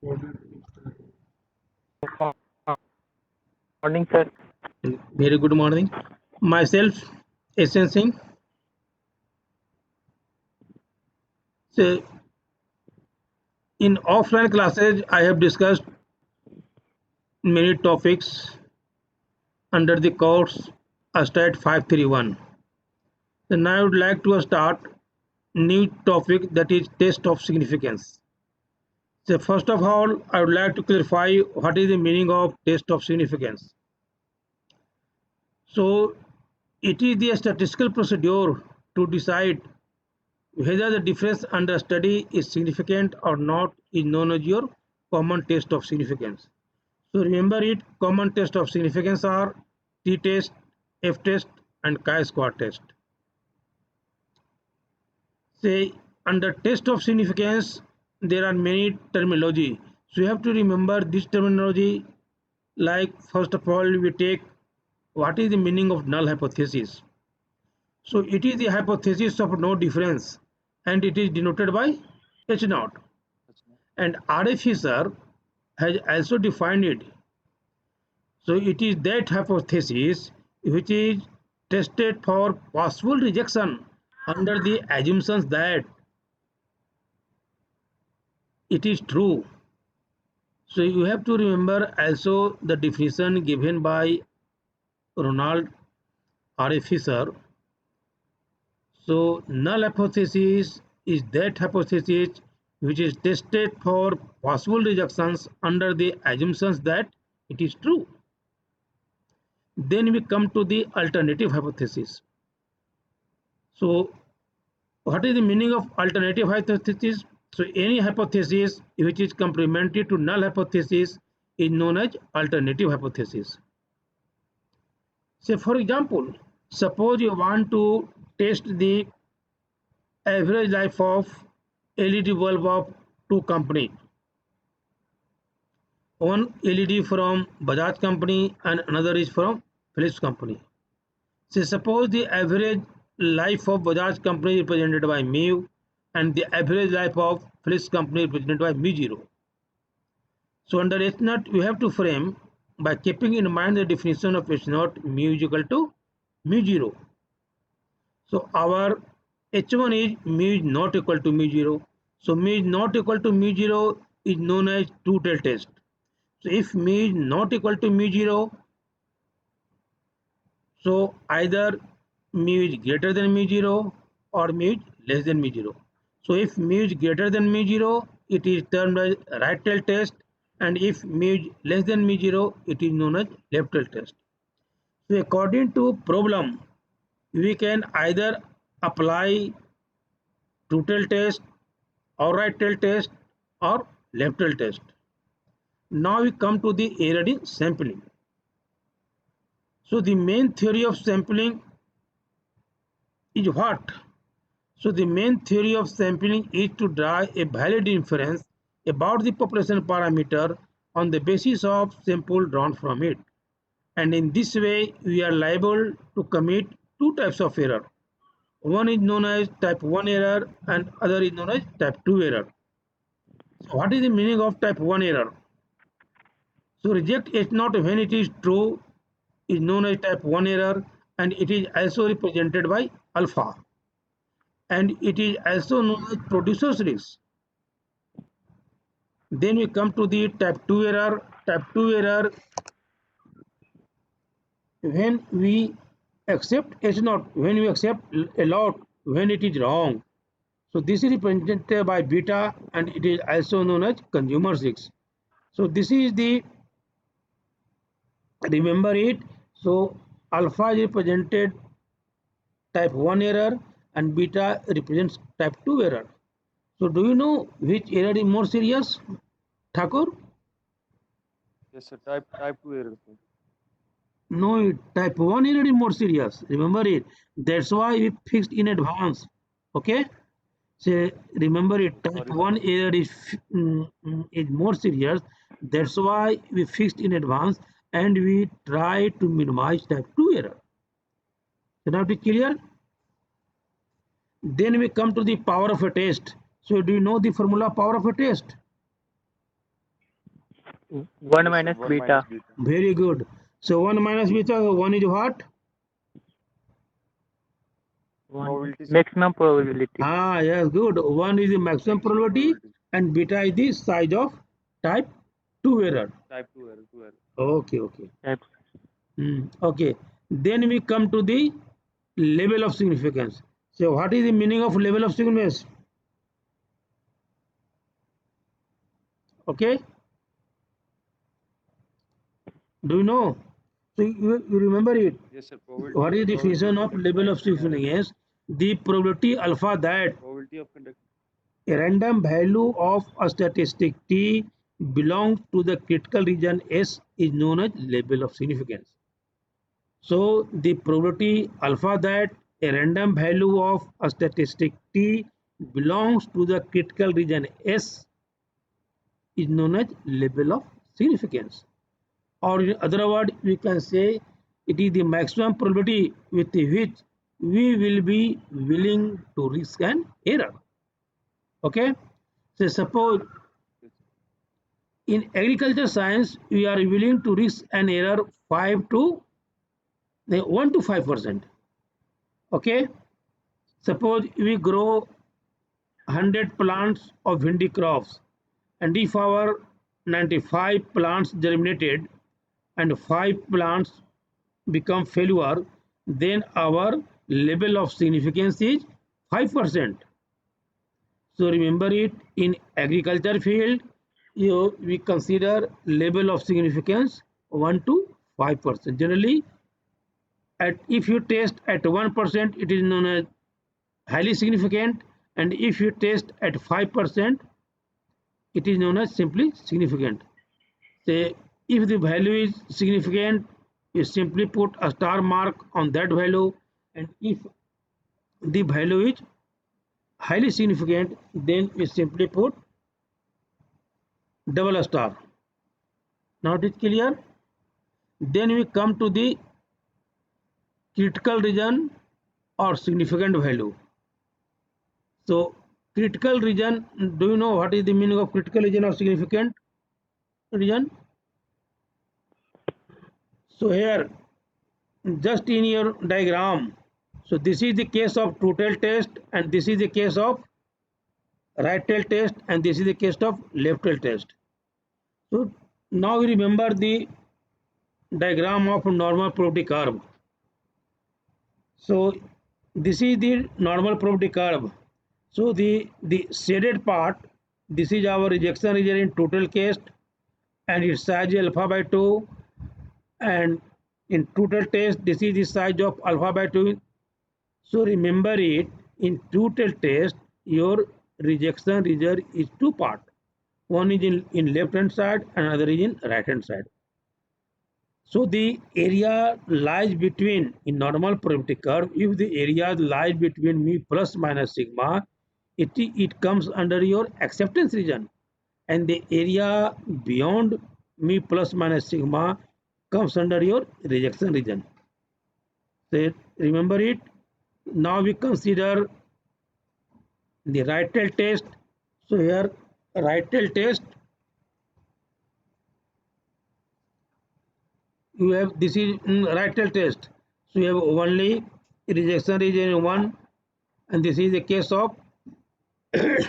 Morning, sir. Very good morning. Myself, SN Singh. So, in offline classes, I have discussed many topics under the course ASTAT 531. So now I would like to start new topic, that is test of significance. So first of all, I would like to clarify what is the meaning of test of significance. So it is the statistical procedure to decide whether the difference under study is significant or not is known as your common test of significance. So remember it, common test of significance are t-test, f-test and chi-square test. Say under test of significance, there are many terminology. So you have to remember this terminology, like first of all we take what is the meaning of null hypothesis. So it is the hypothesis of no difference and it is denoted by H naught. And R.A. Fisher has also defined it. So it is that hypothesis which is tested for possible rejection under the assumptions that it is true. So you have to remember also the definition given by Ronald R. A. Fisher. So null hypothesis is that hypothesis which is tested for possible rejections under the assumptions that it is true. Then we come to the alternative hypothesis. So what is the meaning of alternative hypothesis? So any hypothesis which is complementary to null hypothesis is known as alternative hypothesis. Say for example, suppose you want to test the average life of LED bulb of two company. One LED from Bajaj company and another is from Philips company. So suppose the average life of Bajaj company is represented by mu and the average life of Philips company is represented by mu0. So under H naught we have to frame by keeping in mind the definition of H naught, mu is equal to mu0. So our H1 is mu is not equal to mu0. So mu is not equal to mu0 is known as two-tailed test. So if mu is not equal to mu0, so either mu is greater than mu0 or mu is less than mu0. So if mu is greater than mu0, it is termed as right-tailed test, and if mu is less than mu0, it is known as left-tailed test. So according to problem, we can either apply two-tailed test or right-tailed test or left-tailed test. Now we come to the error in sampling. So the main theory of sampling is what? So the main theory of sampling is to draw a valid inference about the population parameter on the basis of sample drawn from it. And in this way, we are liable to commit two types of error. One is known as type 1 error and other is known as type 2 error. So what is the meaning of type 1 error? So reject H naught when it is true is known as type 1 error, and it is also represented by alpha, and it is also known as producer's risk. Then we come to the type 2 error. Type 2 error, when we accept H naught, when we accept a lot when it is wrong. So this is represented by beta and it is also known as consumer risk. So this is the, remember it. So alpha is represented type 1 error and beta represents type 2 error. So do you know which error is more serious, Thakur? Yes, sir. Type 2 error, sir. No, type 1 error is more serious. Remember it. That's why we fixed in advance. Okay? So remember it. Type 1 error is more serious. That's why we fixed in advance and we try to minimize type 2 error. So now it is clear? Then we come to the power of a test. So do you know the formula power of a test? 1 Yes, sir. minus 1 beta. minus beta. Very good. So 1 minus beta, 1 is what? Probability, sir. Maximum probability. Ah, yes, good. 1 is the maximum Maximum probability probability. and beta is the size of type 2 error. Type 2 error. 2 error. Okay, okay. Type. Okay. Then we come to the level of significance. So what is the meaning of level of significance? Okay. Do you know? So you remember it. Yes, sir. Probability. What is the Probability definition of of conducting level of an error. significance? The probability alpha that Probability of conducting. a random value of a statistic T belongs to the critical region S is known as level of significance. So the probability alpha that a random value of a statistic T belongs to the critical region S is known as level of significance. Or in other words, we can say it is the maximum probability with which we will be willing to risk an error. Okay? So suppose Yes, in agriculture science, we are willing to risk an error 5 to 1 to 5%. Okay? Suppose we grow 100 plants of bhindi crops, and if our 95 plants germinated and 5 plants become failure, then our level of significance is 5%. So remember it, in agriculture field, we consider level of significance 1 to 5%. Generally, if you test at 1%, it is known as highly significant, and if you test at 5%, it is known as simply significant. Say, if the value is significant, you simply put a star mark on that value, and if the value is highly significant, then we simply put double a star. Now it is clear. Then we come to the critical region or significant value. So critical region, do you know what is the meaning of critical region or significant region? So here, just in your diagram, so this is the case of true tail test, and this is the case of right tail test, and this is the case of left tail test. So now we remember the diagram of normal probability curve. So this is the normal probability curve. So the shaded part, this is our rejection region in total case, and its size is alpha by 2, and in total test this is the size of alpha by 2. So remember it, in total test your rejection region is two part. One is in left hand side and another is in right hand side. So the area lies between, in normal probability curve, if the area lies between mu plus minus sigma, it comes under your acceptance region, and the area beyond mu plus minus sigma comes under your rejection region. So remember it. Now we consider the right tail test. So here right tail test, you have, this is right tail test. So you have only rejection region 1, and this is the case of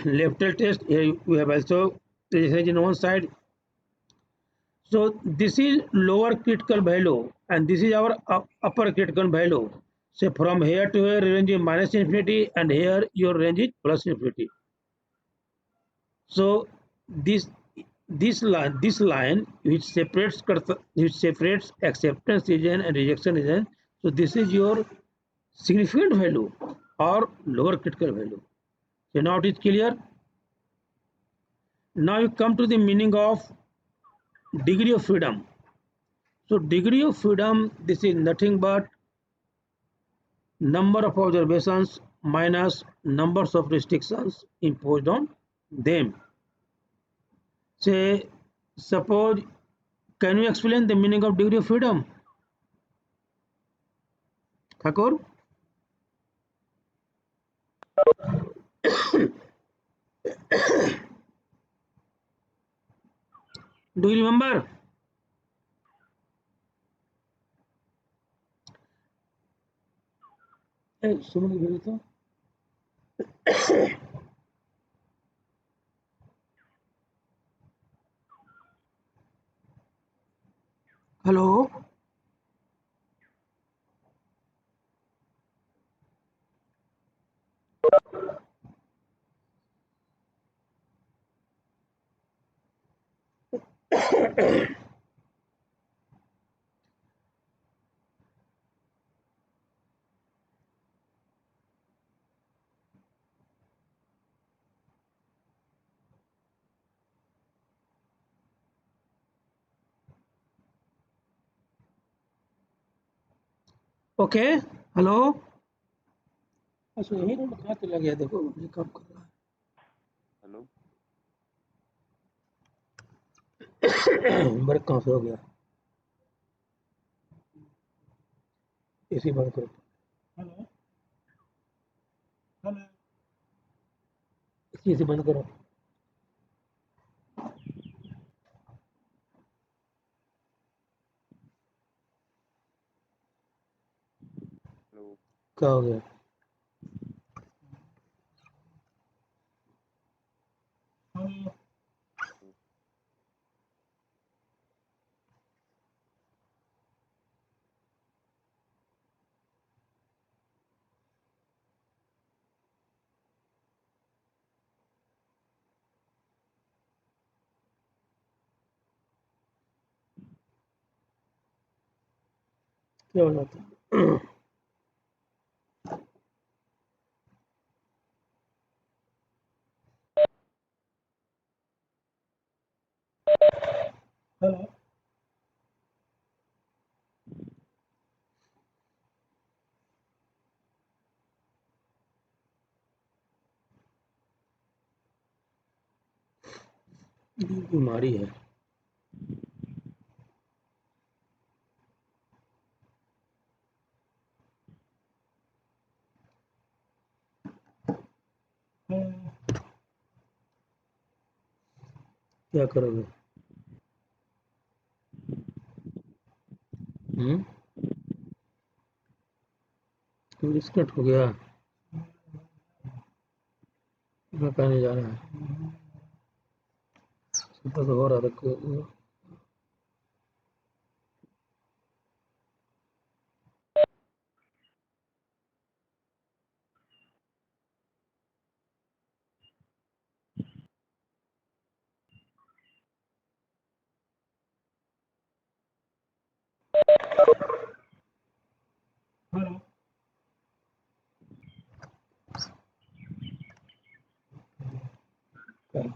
left tail test. Here we have also rejection region one side. So this is lower critical value, and this is our upper critical value. So from here to here range is minus infinity, and here your range is plus infinity. So this line which separates acceptance region and rejection region. So this is your significant value or lower critical value. So now it is clear. Now you come to the meaning of degree of freedom. So degree of freedom, this is nothing but number of observations minus numbers of restrictions imposed on them. Say, suppose, can you explain the meaning of degree of freedom, Thakur? Do you remember? Hey, someone give it. Hello. Okay hello. अच्छा यही room कहाँ चला गया, देखो ये काम कर रहा हेलो है। वर्क कहाँ से हो गया, एसी बंद करो। हेलो हेलो, एसी बंद करो। हेलो क्या हो गया? हेलो। क्या हो जाता है? हेलो। ये बीमारी है। क्या करोगे? डिस्कट हो गया, मैं कहने जा रहा है। सुबह तो हो रहा था। Hello.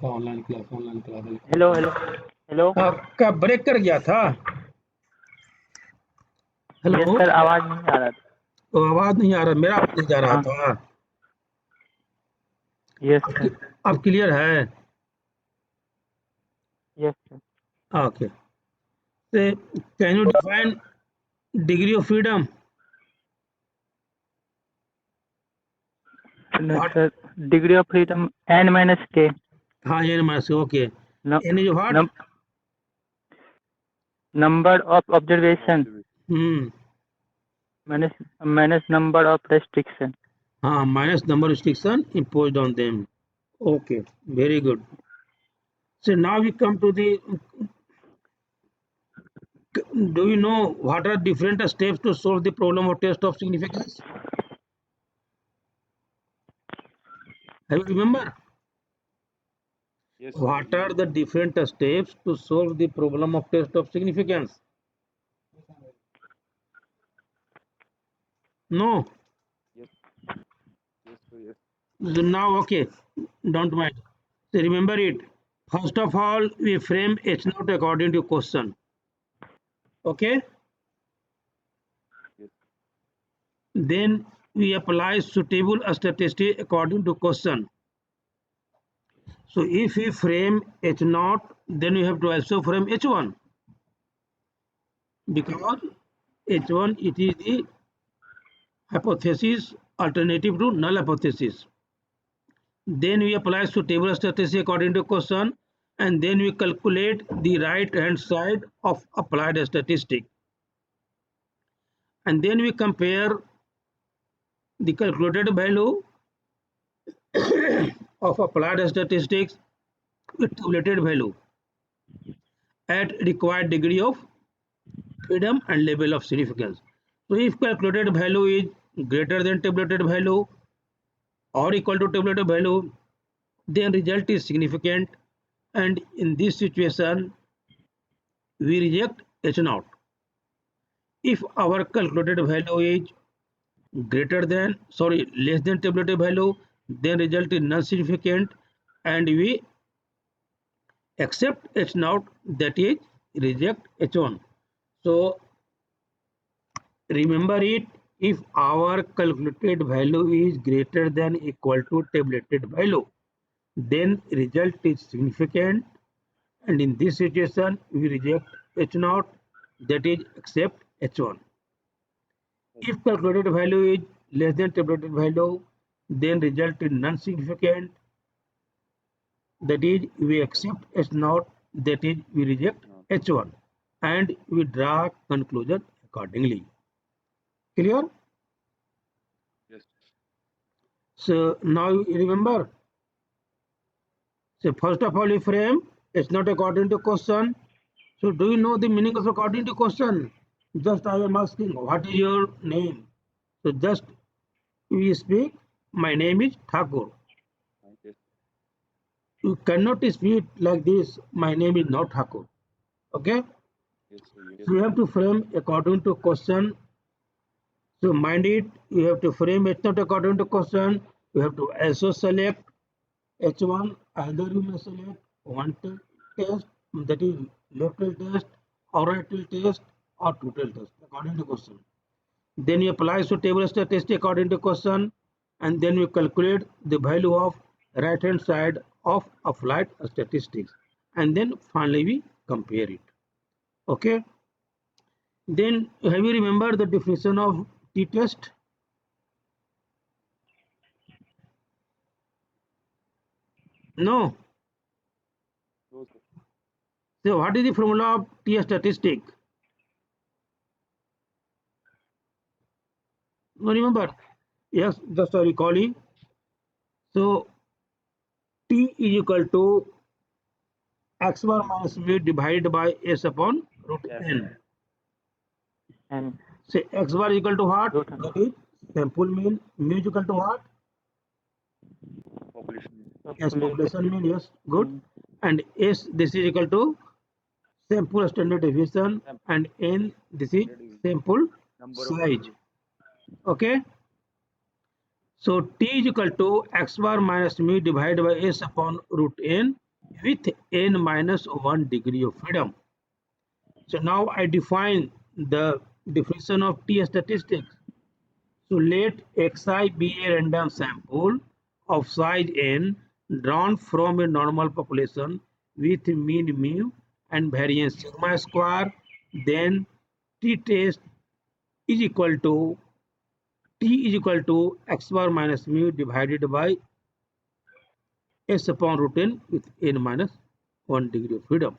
Online class, online class. Hello hello hello. आपका ब्रेक कर गया था। Yes hello. सर, आवाज नहीं आ रहा था। तो आवाज नहीं आ रहा, मेरा आवाज नहीं जा रहा हाँ था। यस अब सर। अब क्लियर है? Yes sir. Okay. Can you define degree of freedom? What? Sir, degree of freedom N minus K. हाँ N minus, okay. N is what? Number of observation hmm. Minus minus number of restriction. हाँ, minus number restriction imposed on them. Okay, very good. So now we come to the, do you know what are different steps to solve the problem of test of significance? Have you remember? yes sir What are the different steps to solve the problem of test of significance? No. yes yes sir yes So now, okay, don't mind. So remember it. First of all, we frame H naught according to question. Okay. yes Then we apply suitable statistic according to question. So if we frame H naught, then we have to also frame H1, because H1 it is the hypothesis alternative to null hypothesis. Then we apply suitable statistic according to question, and then we calculate the right hand side of applied statistic, and then we compare the calculated value of applied statistics with tabulated value at required degree of freedom and level of significance. So if calculated value is greater than tabulated value or equal to tabulated value, then result is significant, and in this situation we reject H naught. If our calculated value is less than tabulated value, then result is non-significant and we accept H naught, that is reject H1. So remember it, if our calculated value is greater than equal to tabulated value, then result is significant, and in this situation we reject H naught, that is accept H1. If calculated value is less than tabulated value, then result is non-significant, that is we accept H naught, that is we reject H1, and we draw conclusion accordingly. Clear? Yes. So now you remember. So first of all, you frame it's not according to question. So do you know the meaning of according to question? Just I am asking, what is your name? So just we speak, my name is Thakur. Yes. You cannot speak like this, my name is not Thakur. Okay? Yes, sir. Yes. So you have to frame according to question. So mind it, you have to frame it not according to question. You have to also select H1, either you may select one test, that is left tail test, or right tail test, or two tail test according to question. Then you apply suitable statistic according to question, and then you calculate the value of right hand side of applied statistics, and then finally we compare it. Okay. Then have you remembered the definition of t-test? No. No, sir. So what is the formula of t-statistic? No, remember? Yes, just I recalling. So t is equal to x bar minus mu divided by s upon root n. And Say x bar is equal to what? root n. That is sample mean. Mu is equal to what? Population. Yes, population mean. Yes, good. Mm. And s, this is equal to sample standard deviation, and n, this is sample Number of size. Okay. So t is equal to x bar minus mu divided by s upon root n with n minus 1 degree of freedom. So now I define the definition of t statistics. So let xi be a random sample of size n drawn from a normal population with mean mu and variance sigma square. Then t test is equal to t is equal to x bar minus mu divided by s upon root n with n minus 1 degree of freedom.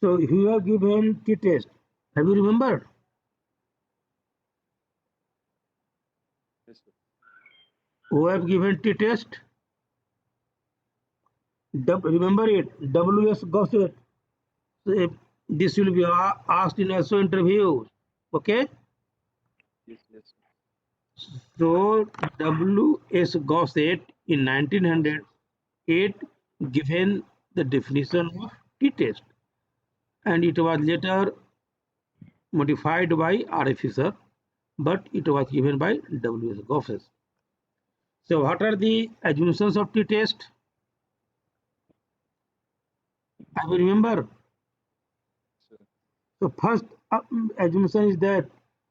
So you have given t test. Have you remembered? Yes, sir. Who have given t test? Remember it. WS Gossett. So this will be asked in SO interviews. Okay. Yes, yes. So W.S. Gossett in 1908 given the definition of t-test, and it was later modified by R.A. Fisher, but it was given by W.S. Gossett. So what are the assumptions of t-test? I will remember. Sir. So first assumption is that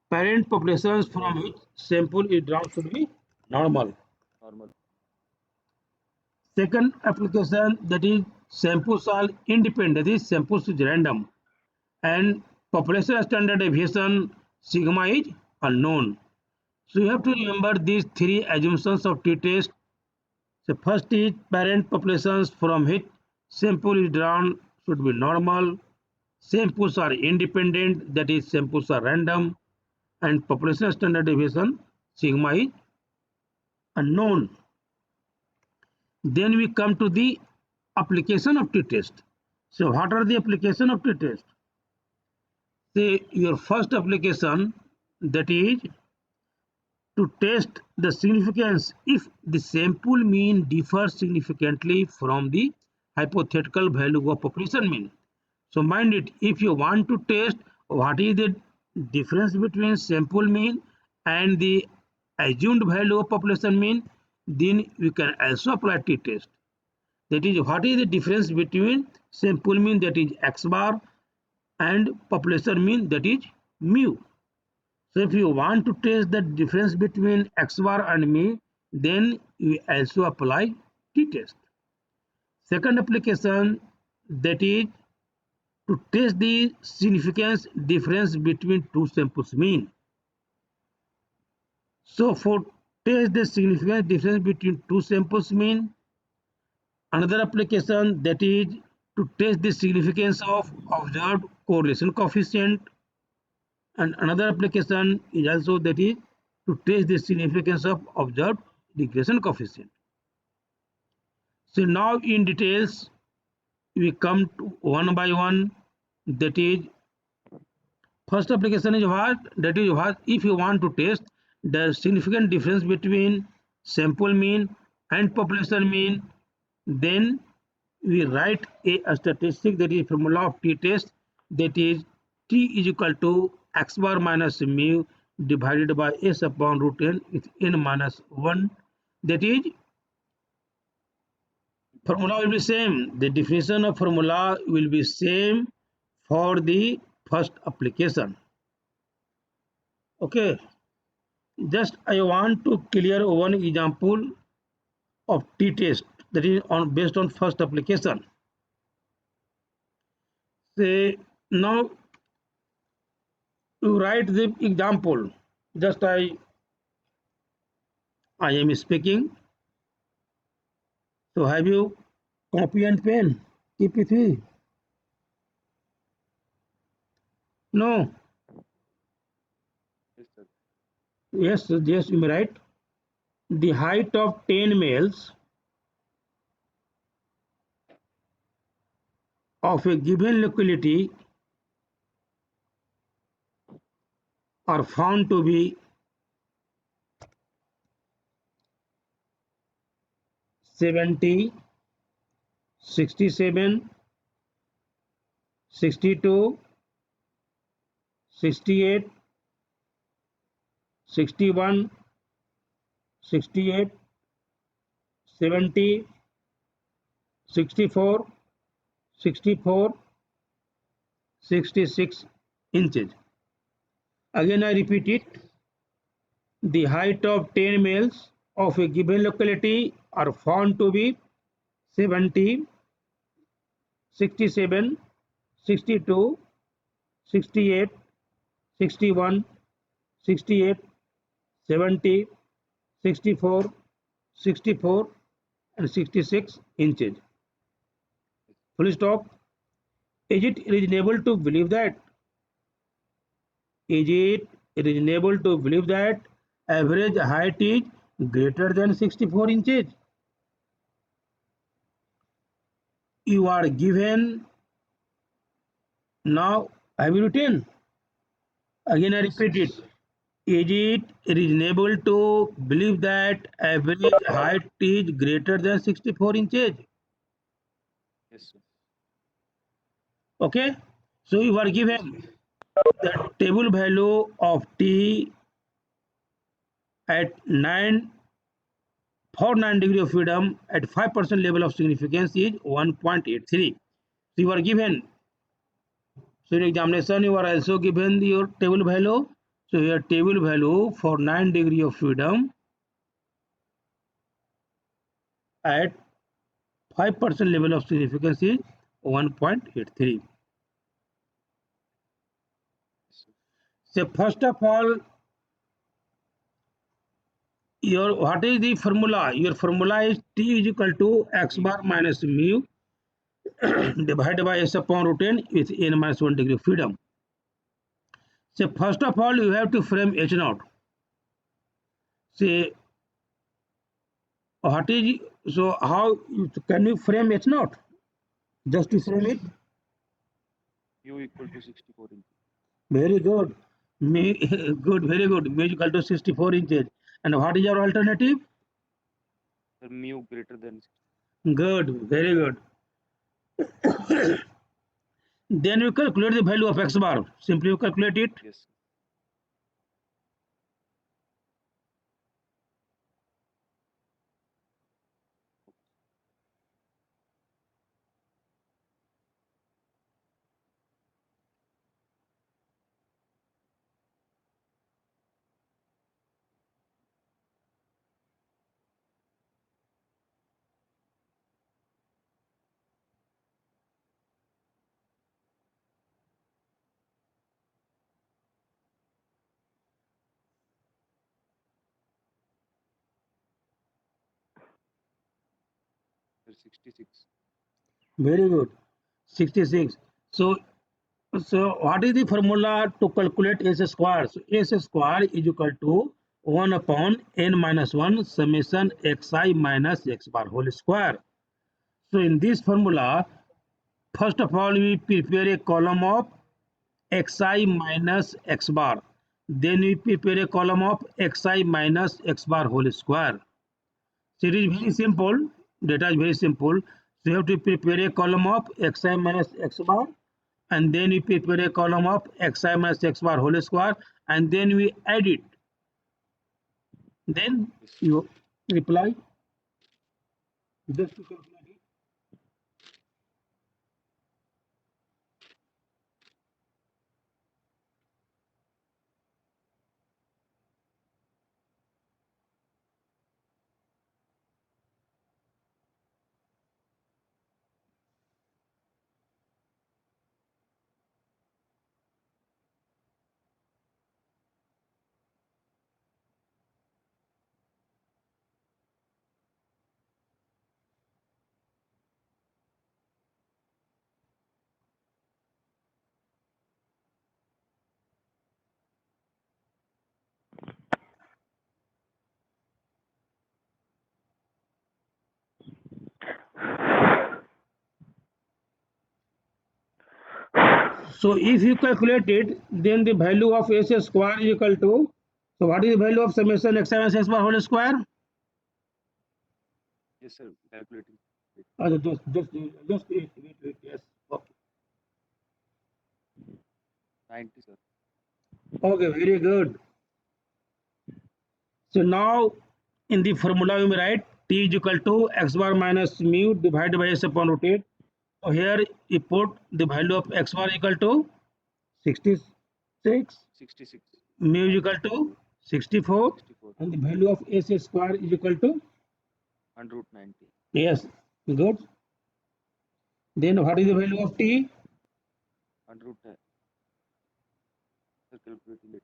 parent populations from which sample is drawn should be normal. Normal. Second application, that is samples are independent, that is samples is random, and population standard deviation sigma is unknown. So you have to remember these three assumptions of t-test. So first is parent populations from which Sample is drawn should be normal. Samples are independent, that is samples are random, and population standard deviation sigma is unknown. Then we come to the application of t-test. So what are the application of t-test? Say your first application, that is to test the significance if the sample mean differs significantly from the hypothetical value of population mean. So mind it, if you want to test what is the difference between sample mean and the assumed value of population mean, then you can also apply t-test. That is, what is the difference between sample mean, that is x bar, and population mean, that is mu. So if you want to test the difference between x bar and mu, then you also apply t-test. Second application, that is to test the significance difference between two samples mean. So for test the significance difference between two samples mean, another application, that is to test the significance of observed correlation coefficient, and another application is also that is to test the significance of observed regression coefficient. So now in details we come to one by one. That is, first application is what? That is what if you want to test the significant difference between sample mean and population mean, then we write a statistic, that is formula of t-test, that is t is equal to x bar minus mu divided by s upon root n with n minus 1. That is, formula will be same. The definition of formula will be same for the first application. Okay, just I want to clear one example of t-test, that is based on first application. Say now you write the example. Just I am speaking. So have you copy and pen? Keep it with. No. Yes, sir. Yes, you may write. The height of 10 males of a given locality are found to be 70, 67, 62, 68, 61, 68, 70, 64, 64, 66 inches. Again I repeat it. The height of 10 males of a given locality are found to be 70, 67, 62, 68, 61, 68, 70, 64, 64 and 66 inches. Full stop. Is it reasonable to believe that? Is it reasonable to believe that average height is greater than 64 inches? You are given, now have you written? Again I repeat it. Is it reasonable to believe that average height is greater than 64 inches? Yes, sir. Okay, so you are given the table value of t at 9 for 9 degree of freedom at 5% level of significance is 1.83. So you are given, so in examination you are also given your table value. So your table value for 9 degree of freedom at 5% level of significance is 1.83. So first of all, your what is the formula? Your formula is t is equal to x bar minus mu divided by s upon root n with n minus 1 degree of freedom. So first of all, you have to frame H naught. Say what is, so how can you frame H naught? Just to frame it. mu equal to 64 inches. Very good. Good, very good. Mu equal to 64 inches. And what is your alternative? Sir, mu greater than 60. Good, very good. Then you calculate the value of x bar. Simply you calculate it. Yes, sir. Sir, 66. Very good. 66. So what is the formula to calculate s square? So s square is equal to 1 upon n minus 1 summation xi minus x bar whole square. So in this formula, first of all, we prepare a column of xi minus x bar. Then we prepare a column of xi minus x bar whole square. So it is very simple. Data is very simple. So you have to prepare a column of xi minus x bar, and then we prepare a column of xi minus x bar whole square, and then we add it. Then Yes, sir. you reply. Just to calculate it. So if you calculate it, then the value of s square is equal to, so what is the value of summation xi minus x bar whole square? Yes, sir. Calculating. Just wait, yes. Okay. 90, sir. Okay, very good. So now in the formula we write t is equal to x bar minus mu divided by s upon root 8. So here you put the value of x bar equal to 66, 66. mu is equal to 64, 64. and the value of s square is equal to, 100 root 90. yes, good. Then what is the value of t? 100 root 10. Sir, calculating it.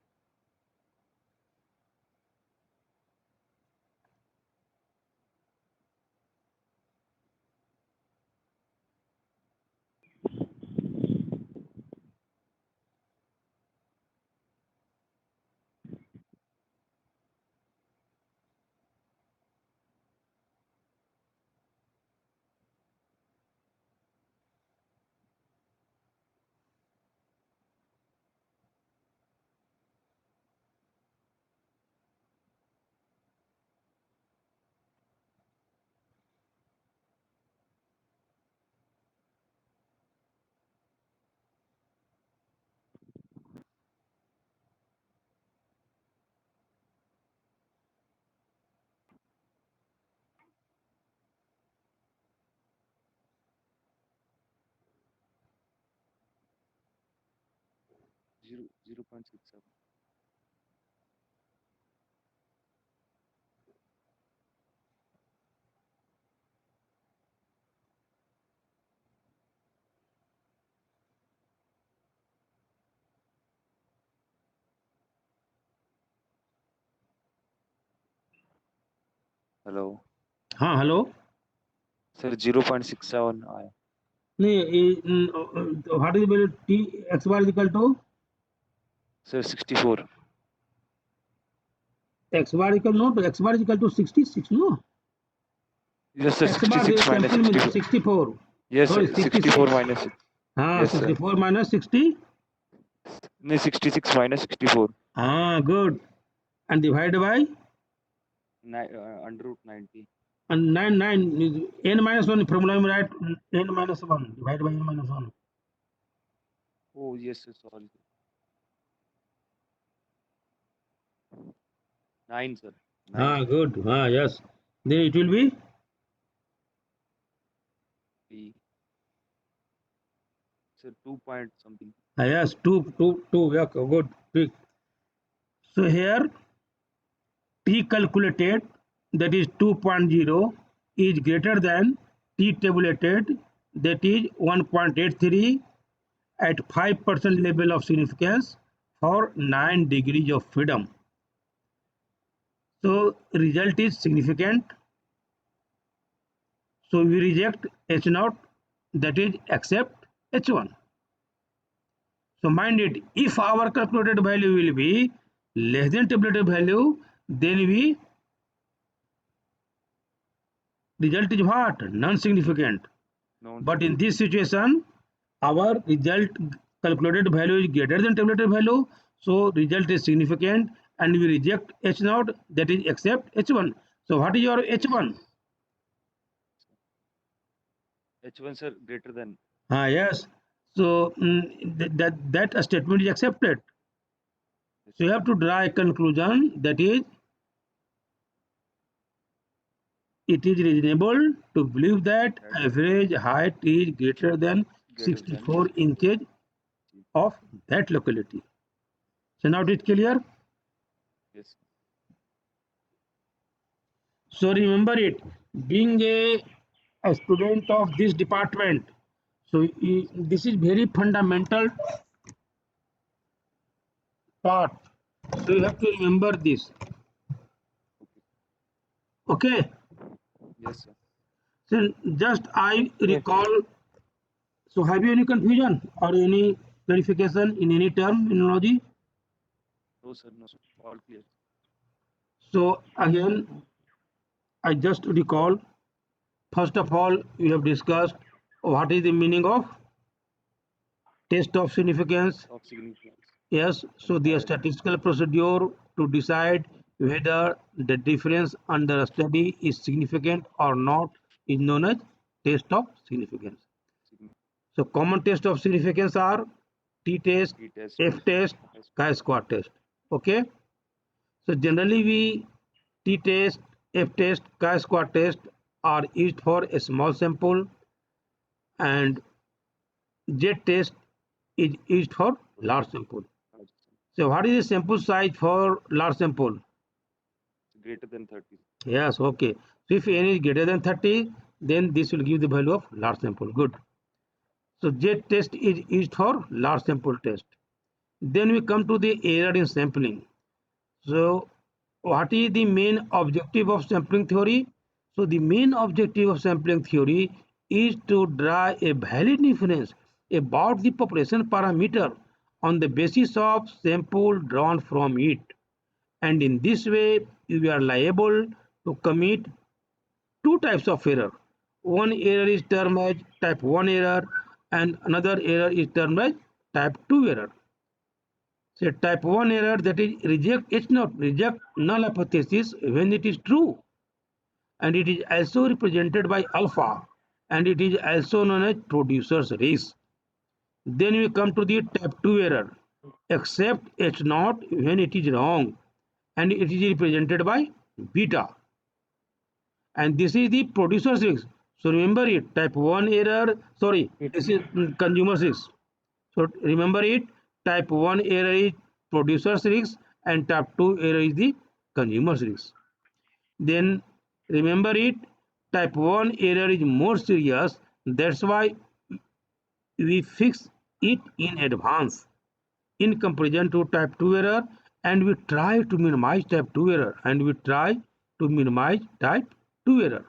Zero, 0.67. Hello. हाँ hello. Sir, 0.67 आया. What is the value t x bar is equal to? Sir, 64. X bar equal no to x bar is equal to 66 no. Yes, sir, X bar 66 minus sample means 64. 64. Yes, Sorry, sir, 66. 64 minus 6. Yes, sir. 64 minus 60. No, 66 minus 64. Good. And divided by Under root 90. and 9 is n minus 1 formula we write n minus 1 divided by n minus 1. Oh, yes, sir, sorry. 9, sir. 9. Good. Yes. Then it will be P. Sir, 2 point something. yes 2. Yeah, good. Big. So here t calculated, that is 2.0, is greater than t tabulated, that is 1.83, at 5% level of significance for 9 degrees of freedom. So result is significant. So we reject H0, that is accept H1. So mind it, if our calculated value will be less than tabulated value, then we result is what? Non-significant. No, But in this situation, our result calculated value is greater than tabulated value, so result is significant, and we reject H0, that is accept H1. So what is your H1? H1, sir, greater than. Yes. So that statement is accepted. So you have to draw a conclusion, that is it is reasonable to believe that average height is greater than 64 inches of that locality. So now it is clear. Yes. So remember it, being a student of this department, so this is very fundamental part. So you have to remember this. Okay. Yes, sir. So just I recall. So have you any confusion or any clarification in any terminology? No, sir, no, sir. All clear. So again, I just recall. First of all, we have discussed what is the meaning of test of significance. Of significance. Yes, so the statistical procedure to decide whether the difference under a study is significant or not is known as test of significance. So common test of significance are t-test, T-test, f-test, chi-square test. Okay. So generally we t-test, f-test, chi-square test are used for a small sample, and z-test is used for large sample. So what is the sample size for large sample? Greater than 30. Yes, okay. So if n is greater than 30, then this will give the value of large sample. Good. So z-test is used for large sample test. Then we come to the error in sampling. So what is the main objective of sampling theory? So the main objective of sampling theory is to draw a valid inference about the population parameter on the basis of sample drawn from it. And in this way, you are liable to commit two types of error. One error is termed as type 1 error, and another error is termed as type 2 error. Say type 1 error, that is reject H0, reject null hypothesis when it is true, and it is also represented by alpha, and it is also known as producer's risk. Then we come to the type 2 error, accept H0 when it is wrong, and it is represented by beta, and this is the producer's risk. So remember it, type 1 error, sorry, this is consumer's risk. So remember it, type 1 error is producer's risk and type 2 error is the consumer's risk. Then remember it, type 1 error is more serious, that's why we fix it in advance in comparison to type 2 error, and we try to minimize type 2 error, type 2 error.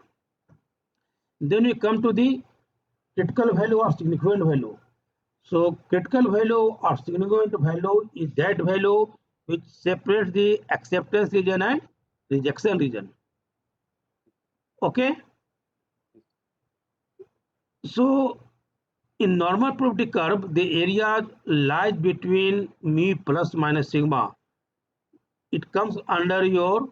Then we come to the critical value or significant value. So critical value or significant value is that value which separates the acceptance region and rejection region. Okay. So in normal probability curve, the area lies between mu plus minus sigma. It comes under your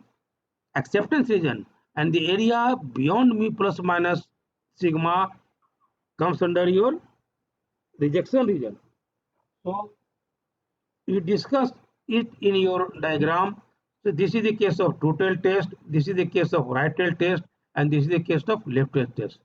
acceptance region, and the area beyond mu plus minus sigma comes under your rejection region. So you discuss it in your diagram. So this is the case of two-tail test, this is the case of right-tail test, and this is the case of left-tail test.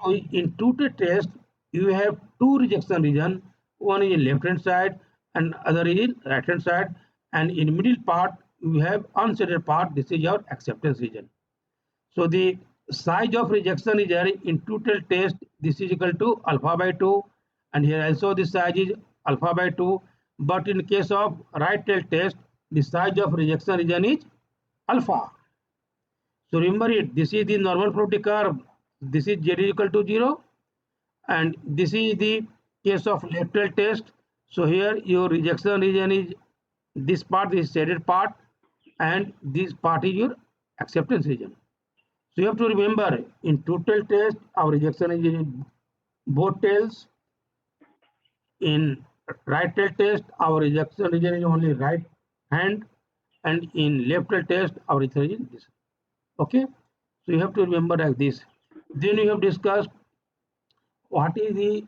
So in two-tail test, you have two rejection region. One is in left-hand side and other is in right-hand side. And in middle part, you have unshaded part. This is your acceptance region. So the size of rejection region in two-tail test, this is equal to alpha by 2, and here also the size is alpha by 2. But in case of right-tail test, the size of rejection region is alpha. So remember it, this is the normal probability curve. This is z is equal to 0, and this is the case of left-tail test. So here your rejection region is this part, this shaded part, and this part is your acceptance region. So you have to remember in two-tail test, our rejection is in both tails. In right-tail test, our rejection region is only right hand, and in left-tail test, our rejection is this. Okay, so you have to remember like this. Then we have discussed what is the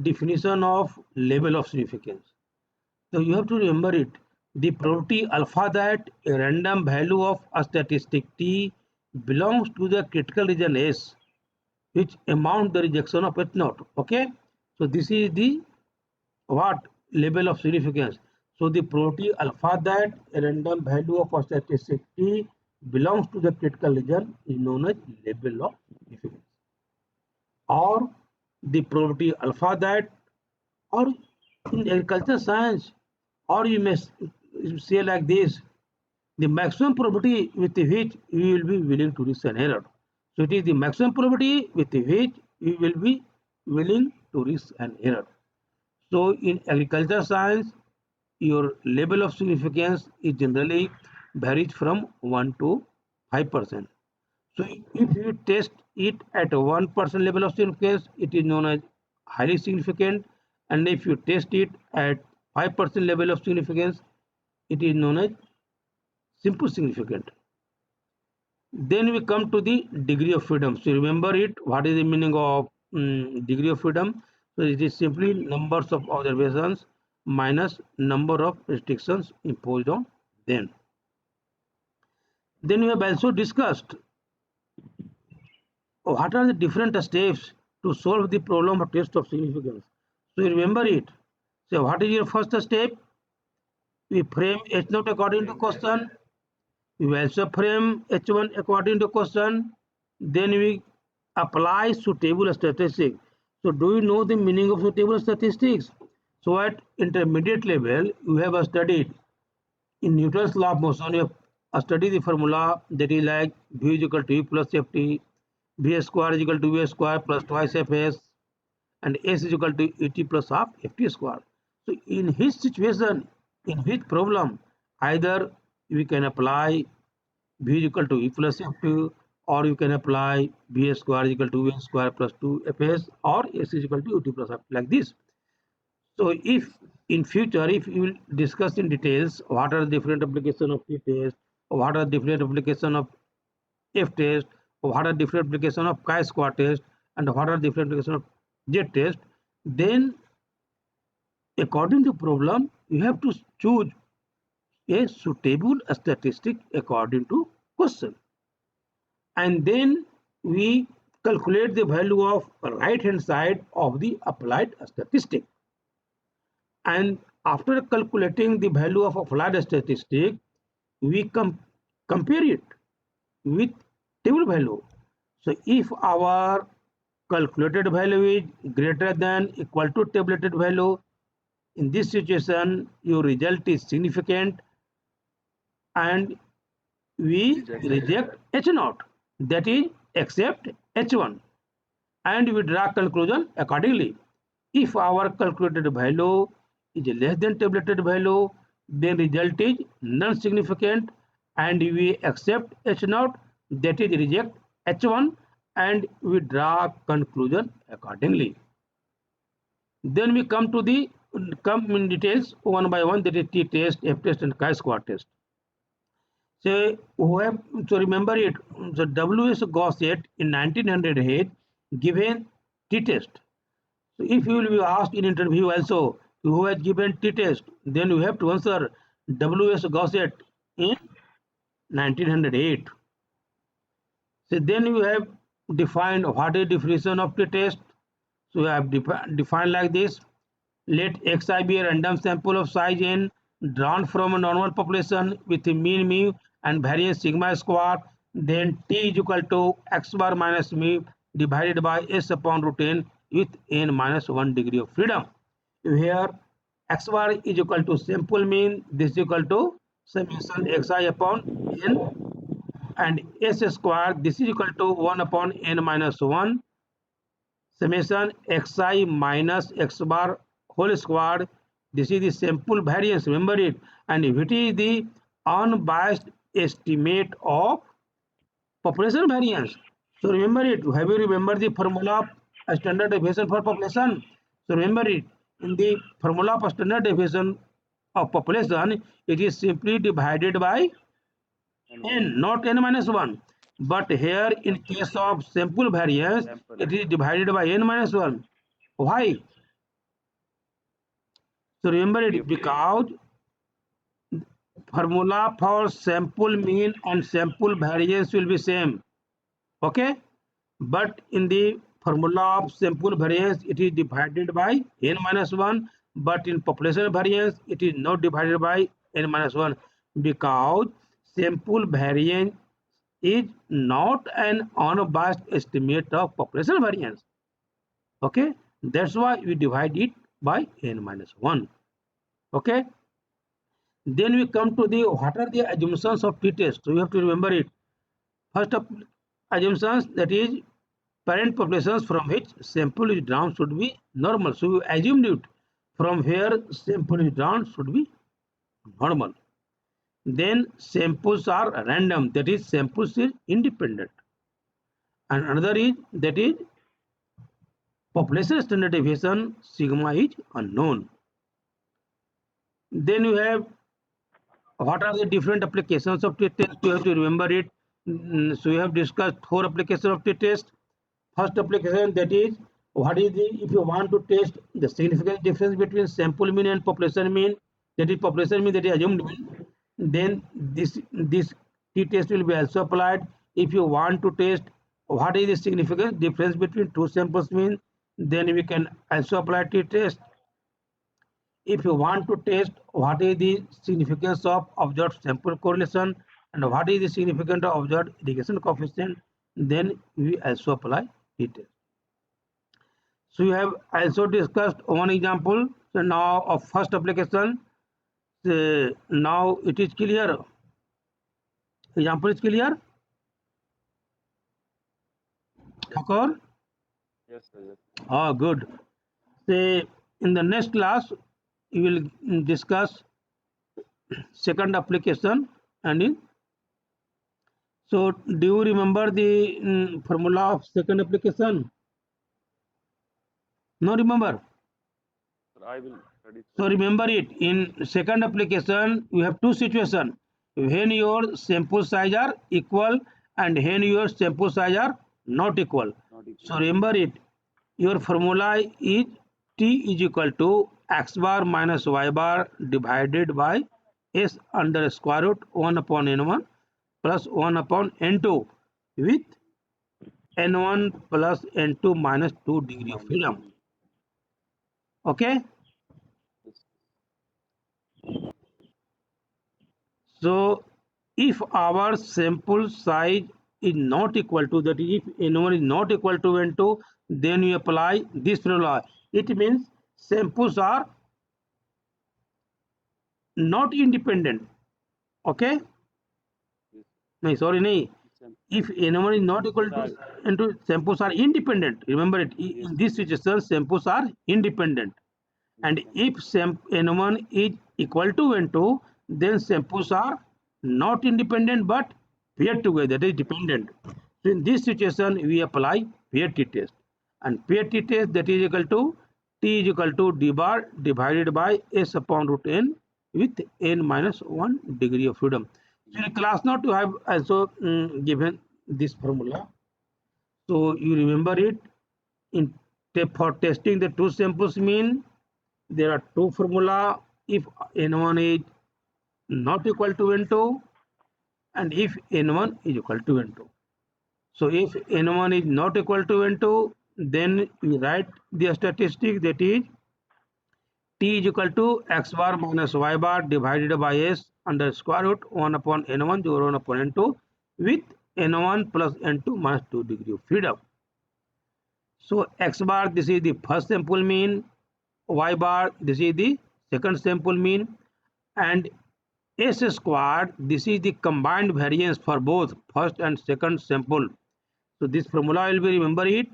definition of level of significance. So you have to remember it. The probability alpha that a random value of a statistic t belongs to the critical region S, which amount the rejection of H naught. Okay, so this is the what level of significance. So the probability alpha that a random value of a statistic t belongs to the critical region is known as level of significance, or the probability alpha that, or in agriculture science, or you may say like this, the maximum probability with which we will be willing to risk an error. So it is the maximum probability with which we will be willing to risk an error. So in agriculture science, your level of significance is generally varies from 1 to 5%. So if you test it at a 1% level of significance, it is known as highly significant. And if you test it at 5% level of significance, it is known as simple significant. Then we come to the degree of freedom. So remember it, what is the meaning of degree of freedom? So it is simply numbers of observations minus number of restrictions imposed on them. Then we have also discussed what are the different steps to solve the problem of test of significance. So remember it. So what is your first step? We frame H naught according to question. We also frame H1 according to question. Then we apply suitable statistics. So do you know the meaning of suitable statistics? So at intermediate level, you have studied in Newton's law of motion, you have studied the formula that is like V is equal to E plus Ft, V square is equal to V square plus twice Fs, and S is equal to Et plus half Ft square. So in his situation, in his problem, either we can apply V is equal to E plus Ft, or you can apply V square is equal to V square plus 2Fs, or S is equal to Ut plus half, like this. So if in future, if you will discuss in details what are the different application of T test, or what are different application of F test, or what are different application of chi-square test, and what are different application of Z test, then according to problem, you have to choose a suitable statistic according to question. And then we calculate the value of right hand side of the applied statistic. And after calculating the value of applied statistic, we compare it with table value. So if our calculated value is greater than equal to tabulated value, in this situation your result is significant and we reject H naught, that is accept H1. and we draw conclusion accordingly. If our calculated value is less than tabulated value, then result is non-significant and we accept H0, that is reject H1, and we draw conclusion accordingly. Then we come in details one by one, that is t-test, f-test and chi-square test. So remember it, the W.S. Gossett in 1908 given t-test. So if you will be asked in interview also who has given t-test, then you have to answer W.S. Gossett in 1908. So then you have defined what is definition of t-test. So we have defined like this. Let Xi be a random sample of size n drawn from a normal population with a mean mu and variance sigma square. Then T is equal to x bar minus mu divided by S upon root n with n minus 1 degree of freedom. Here x bar is equal to sample mean. This is equal to summation xi upon n, and S square, this is equal to 1 upon n minus 1 summation xi minus x bar whole square. This is the sample variance, remember it, and it is the unbiased estimate of population variance. So remember it. Have you remembered the formula of standard deviation for population? So remember it. In the formula of standard deviation of population, it is simply divided by n, not n minus 1. But here in case of sample variance, it is divided by n minus 1. Why? So remember it, because formula for sample mean and sample variance will be same. Okay, but in the formula of sample variance it is divided by n minus 1, but in population variance it is not divided by n minus 1, because sample variance is not an unbiased estimate of population variance. Okay, that's why we divide it by n minus 1. Okay, then we come to the what are the assumptions of t-test. So you have to remember it. First of assumptions, that is parent populations from which sample is drawn should be normal. So we assumed it from where sample is drawn should be normal. Then samples are random, that is samples is independent. And another is, that is population standard deviation sigma is unknown. Then you have what are the different applications of t-test. You have to remember it. So we have discussed 4 applications of t-test. First application, that is what is the, if you want to test the significant difference between sample mean and population mean, that is population mean, that is assumed mean, then this t-test will be also applied. If you want to test what is the significant difference between 2 samples mean, then we can also apply t-test. If you want to test what is the significance of observed sample correlation and what is the significance of observed irrigation coefficient, then we also apply t-test. So we have also discussed one example. So now of first application, now it is clear. Example is clear? Thakur? Yes, sir. Yes. Oh, good. Say in the next class, we will discuss second application. And in, so do you remember the formula of second application? No, remember. Sir, I will study. So remember it, in second application you have two situations, when your sample size are equal and when your sample size are not equal. Not equal. So remember it, your formula is T is equal to x bar minus y bar divided by S under square root 1 upon n1 plus 1 upon n2 with n1 plus n2 minus 2 degree of freedom. Okay. So if our sample size is not equal to, that if n1 is not equal to n2, then we apply this formula. It means samples are not independent. Okay? No, sorry, nahi. If N1 is not equal to N2, samples are independent. Remember it. In this situation, samples are independent. And if N1 is equal to N2, then samples are not independent but paired together. That is dependent. So in this situation, we apply pair T test. And pair T test, that is equal to T is equal to d bar divided by S upon root n with n minus 1 degree of freedom. So in class note, you have also given this formula. So you remember it. In for testing the two samples mean, there are two formula. If N1 is not equal to N2 and if N1 is equal to N2. So if N1 is not equal to N2, then we write the statistic, that is T is equal to x bar minus y bar divided by S under square root 1 upon N1 or 1 upon N2 with N1 plus N2 minus 2 degree of freedom. So x bar, this is the first sample mean, y bar, this is the second sample mean, and S squared, this is the combined variance for both first and second sample. So this formula will be, remember it,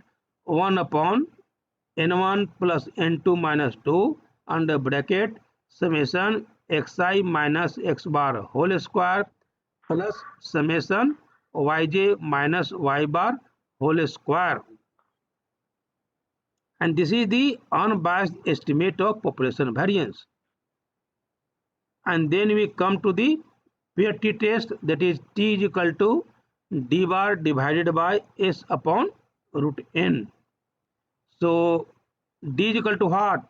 1 upon N1 plus N2 minus 2 under bracket summation xi minus x bar whole square plus summation yj minus y bar whole square. And this is the unbiased estimate of population variance. And then we come to the pair T test, that is T is equal to d bar divided by S upon root n. So d is equal to what?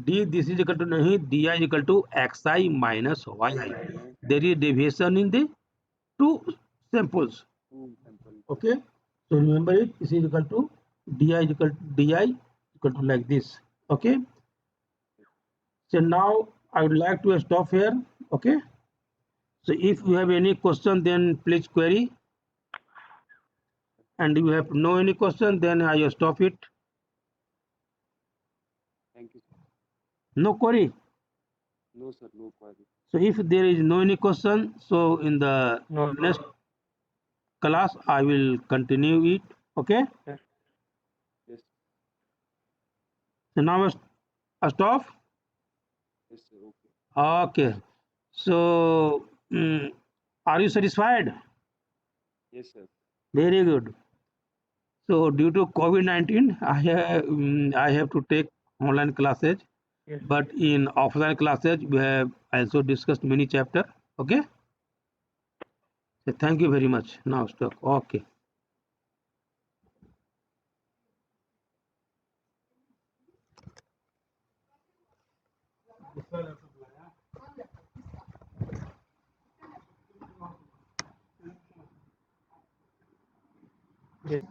D, this is equal to nahi, di is equal to xi minus yi. There is deviation in the two samples. Okay. So remember it. This is equal to di is equal to di equal to like this. Okay. So now I would like to stop here. Okay. So if you have any question, then please query. And you have no any question, then I stop it. Thank you, sir. No query. No, sir, no query. So if there is no any question, so in the No. next class I will continue it. Okay. Yes, So now I stop. yes, sir, okay. Okay. So are you satisfied? Yes, sir. Very good. So due to COVID-19, I have to take online classes. Yes. But in offline classes, we have also discussed many chapters. Okay. So thank you very much. Now stop. Okay. Yes.